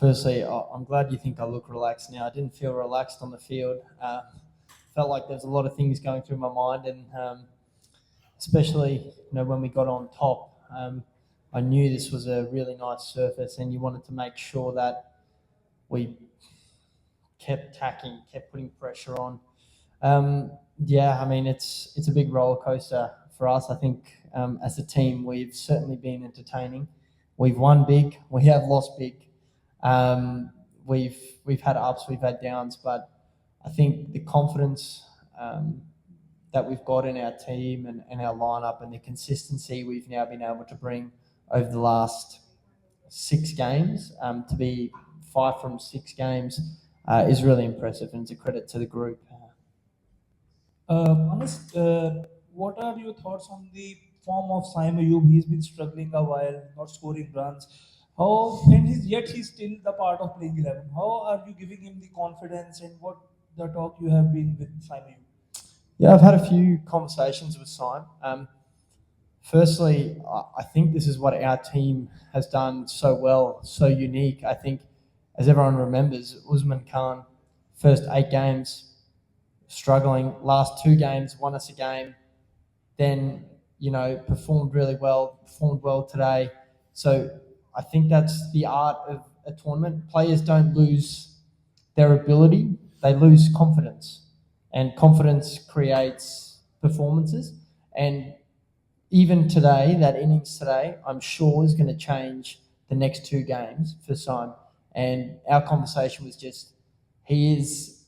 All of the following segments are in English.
Firstly, I'm glad you think I look relaxed now. I didn't feel relaxed on the field. Felt like there's a lot of things going through my mind, and especially when we got on top, I knew this was a really nice surface, and you wanted to make sure that we kept tacking, kept putting pressure on. Yeah, I mean it's a big roller coaster for us. I think as a team we've certainly been entertaining. We've won big, we have lost big. We've had ups, we've had downs, but I think the confidence that we've got in our team and our lineup and the consistency we've now been able to bring over the last 6 games to be 5 from 6 games is really impressive, and it's a credit to the group. Honest, what are your thoughts on the form of Saim Ayub? He's been struggling a while, not scoring runs. How and he's still the part of playing 11. How are you giving him the confidence and what the talk you have been with Saim Ayub? Yeah, I've had a few conversations with Saim. Firstly, I think this is what our team has done so well, so unique. I think, as everyone remembers, Usman Khan, first 8 games, struggling. Last 2 games, won us a game. Then, performed really well, performed well today. So I think that's the art of a tournament. Players don't lose their ability, they lose confidence. And confidence creates performances. And even today, that innings today, I'm sure is going to change the next 2 games for Simon. And our conversation was just, he's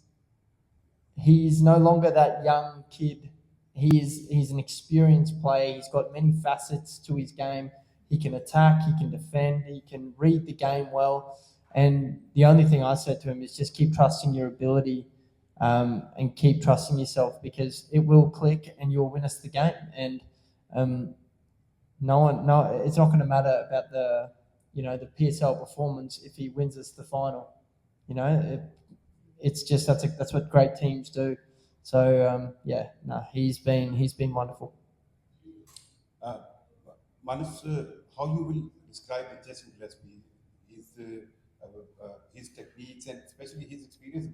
no longer that young kid. He's an experienced player. He's got many facets to his game. He can attack, he can defend, he can read the game well. And the only thing I said to him is just keep trusting your ability and keep trusting yourself, because it will click and you'll win us the game. And no, it's not going to matter about the PSL performance if he wins us the final. It's just that's what great teams do. So yeah, no, he's been wonderful. Uh, Manus, how you will describe Jason Gillespie, his techniques and especially his experience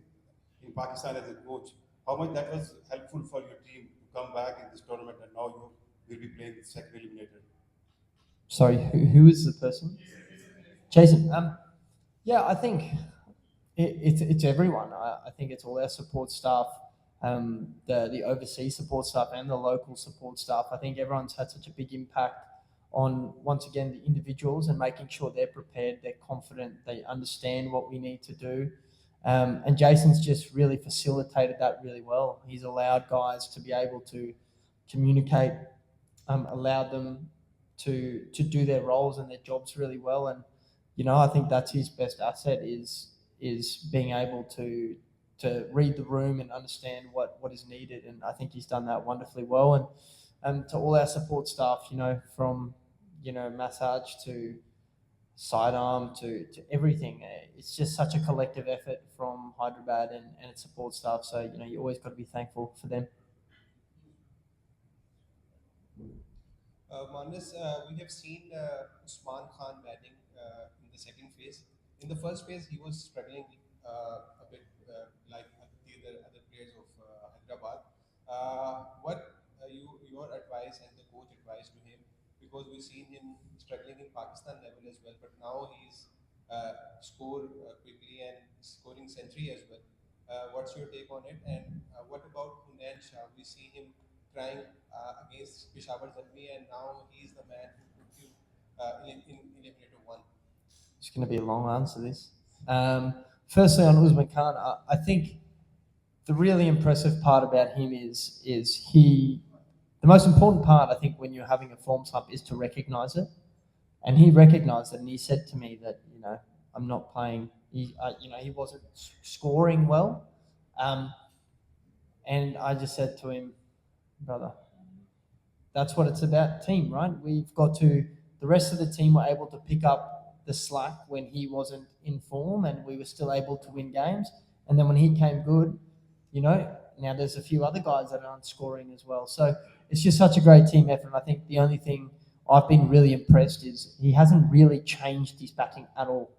in Pakistan as a coach? How much that was helpful for your team to come back in this tournament, and now you will be playing the second eliminator? Sorry, who is the person? Jason. Yeah, I think it's everyone. I think it's all our support staff, the overseas support staff and the local support staff. I think everyone's had such a big impact on, once again, the individuals and making sure they're prepared, they're confident, they understand what we need to do. And Jason's just really facilitated that really well. He's allowed guys to be able to communicate, allowed them to do their roles and their jobs really well. And I think that's his best asset is being able to read the room and understand what is needed. And I think he's done that wonderfully well. And to all our support staff, from massage to sidearm to everything, it's just such a collective effort from Hyderabad and its support staff. So you always got to be thankful for them. Manas, we have seen Usman Khan batting in the second phase. In the first phase, he was struggling a bit like the other players of Hyderabad. What your advice and the coach advice to him? Because we've seen him struggling in Pakistan level as well, but now he's score quickly and scoring century as well. What's your take on it? And what about Hunain Shah? We see him trying against Peshawar Zalmi, and now he's the man who put you in Eliminator 1. It's going to be a long answer, this. Firstly, on Usman Khan, I think the really impressive part about him is the most important part, I think, when you're having a form slump is to recognise it. And he recognised it, and he said to me that, I'm not playing. He wasn't scoring well. And I just said to him, brother, that's what it's about, team, right? The rest of the team were able to pick up the slack when he wasn't in form, and we were still able to win games. And then when he came good, now there's a few other guys that aren't scoring as well. So it's just such a great team effort. And I think the only thing I've been really impressed is he hasn't really changed his batting at all.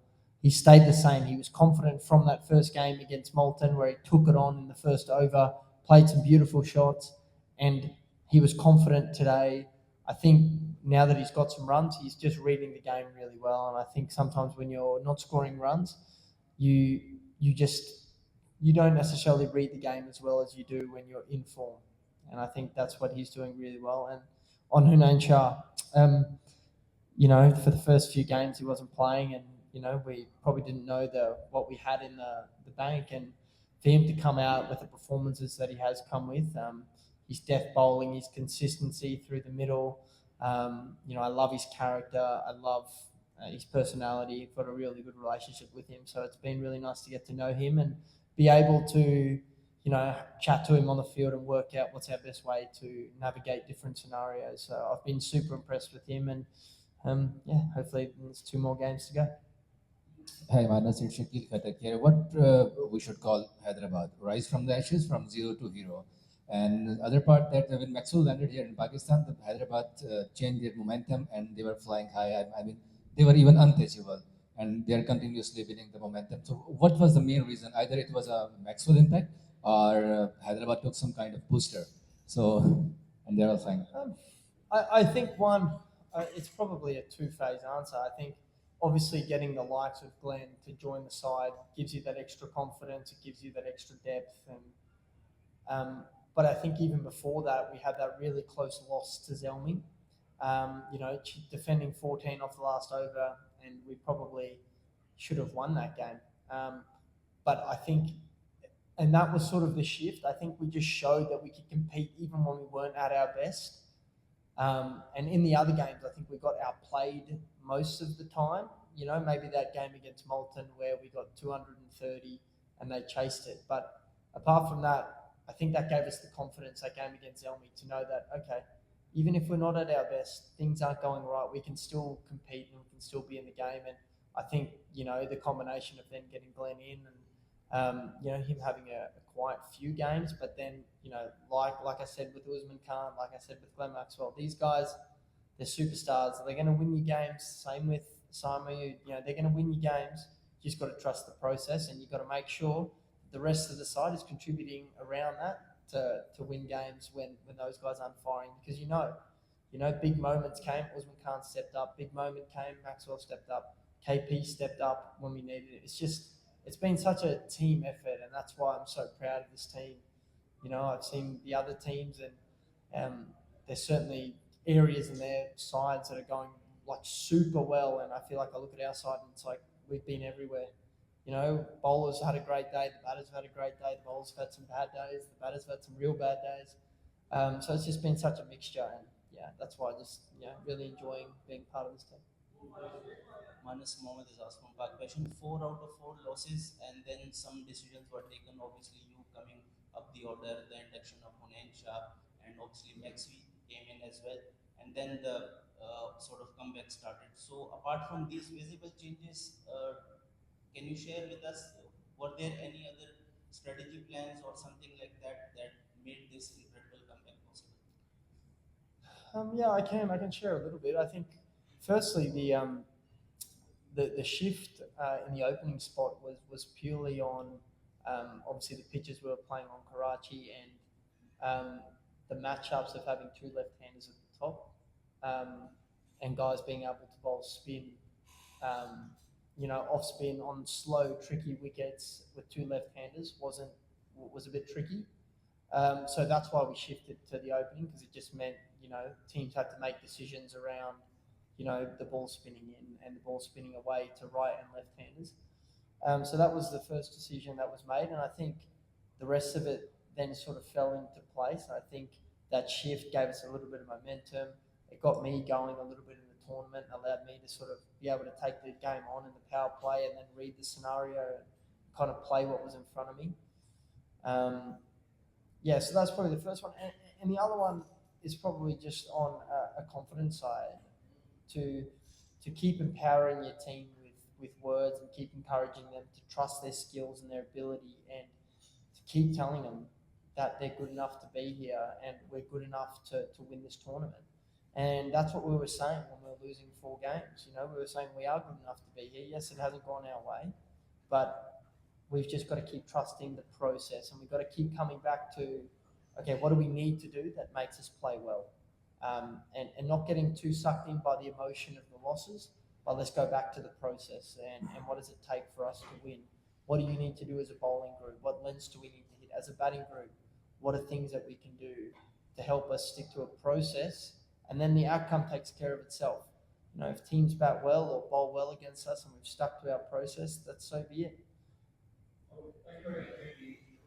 he stayed the same. He was confident from that first game against Malton, where he took it on in the first over, played some beautiful shots, and he was confident today. I think now that he's got some runs, he's just reading the game really well. And I think sometimes when you're not scoring runs, you you just you don't necessarily read the game as well as you do when you're in form. And I think that's what he's doing really well. And on Hunain Shah, um, for the first few games he wasn't playing, and we probably didn't know what we had in the bank, and for him to come out with the performances that he has come with, his death bowling, his consistency through the middle. I love his character. I love his personality. I've got a really good relationship with him, so it's been really nice to get to know him and be able to chat to him on the field and work out what's our best way to navigate different scenarios. So I've been super impressed with him, and hopefully there's two more games to go. Hi, Manas, it's Shakil Khatak here. What we should call Hyderabad? Rise from the ashes, from zero to hero. And the other part that when Maxwell landed here in Pakistan, the Hyderabad changed their momentum and they were flying high. I mean, they were even untouchable and they are continuously winning the momentum. So, what was the main reason? Either it was a Maxwell impact or Hyderabad took some kind of booster. So, and they're all flying. I think one, it's probably a two-phase answer. I think obviously getting the likes of Glenn to join the side gives you that extra confidence, it gives you that extra depth, and but I think even before that we had that really close loss to Zelmi. Defending 14 off the last over, and we probably should have won that game. But I think, and that was sort of the shift. I think we just showed that we could compete even when we weren't at our best. And in the other games, I think we got outplayed most of the time. Maybe that game against Malton where we got 230 and they chased it. But apart from that, I think that gave us the confidence, that game against Elmi, to know that, okay, even if we're not at our best, things aren't going right, we can still compete and we can still be in the game. And I think, the combination of then getting Glenn in and, him having a quiet few games, but then, like I said with Usman Khan, like I said with Glenn Maxwell, these guys, they're superstars. They're going to win you games. Same with Saim. They're going to win you games. You just got to trust the process, and you've got to make sure the rest of the side is contributing around that to win games when those guys aren't firing. Because big moments came. Usman Khan stepped up. Big moment came. Maxwell stepped up. KP stepped up when we needed it. It's been such a team effort, and that's why I'm so proud of this team. I've seen the other teams, and there's certainly areas in their sides that are going like super well, and I feel like I look at our side and it's like we've been everywhere. Bowlers had a great day, the batters have had a great day, the bowlers have had some bad days, the batters have had some real bad days. So it's just been such a mixture, and that's why I just really enjoying being part of this team. Manas Mohammed is asked from Pak question. 4 out of 4 losses, and then some decisions were taken. Obviously, you coming up the order, the induction of Hunain Shah, and obviously Maxi came in as well, and then the sort of comeback started. So, apart from these visible changes, can you share with us? Were there any other strategy plans or something like that that made this incredible comeback possible? I can share a little bit. I think, firstly, the shift in the opening spot was purely on obviously the pitches we were playing on Karachi, and the matchups of having two left-handers at the top, and guys being able to bowl spin, off spin on slow, tricky wickets with two left-handers was a bit tricky. So that's why we shifted to the opening, because it just meant teams had to make decisions around the ball spinning in and the ball spinning away to right and left-handers. So that was the first decision that was made, and I think the rest of it then sort of fell into place. I think that shift gave us a little bit of momentum. It got me going a little bit in the tournament, and allowed me to sort of be able to take the game on in the power play and then read the scenario and kind of play what was in front of me. So that's probably the first one, and the other one is probably just on a confidence side, to keep empowering your team with words and keep encouraging them to trust their skills and their ability, and to keep telling them that they're good enough to be here and we're good enough to win this tournament. And that's what we were saying when we were losing 4 games. You know, we were saying we are good enough to be here. Yes, it hasn't gone our way, but we've just got to keep trusting the process, and we've got to keep coming back to, okay, what do we need to do that makes us play well? And not getting too sucked in by the emotion of the losses, but let's go back to the process and what does it take for us to win? What do you need to do as a bowling group? What lens do we need to hit as a batting group? What are things that we can do to help us stick to a process? And then the outcome takes care of itself. You know, if teams bat well or bowl well against us and we've stuck to our process, that's so be it.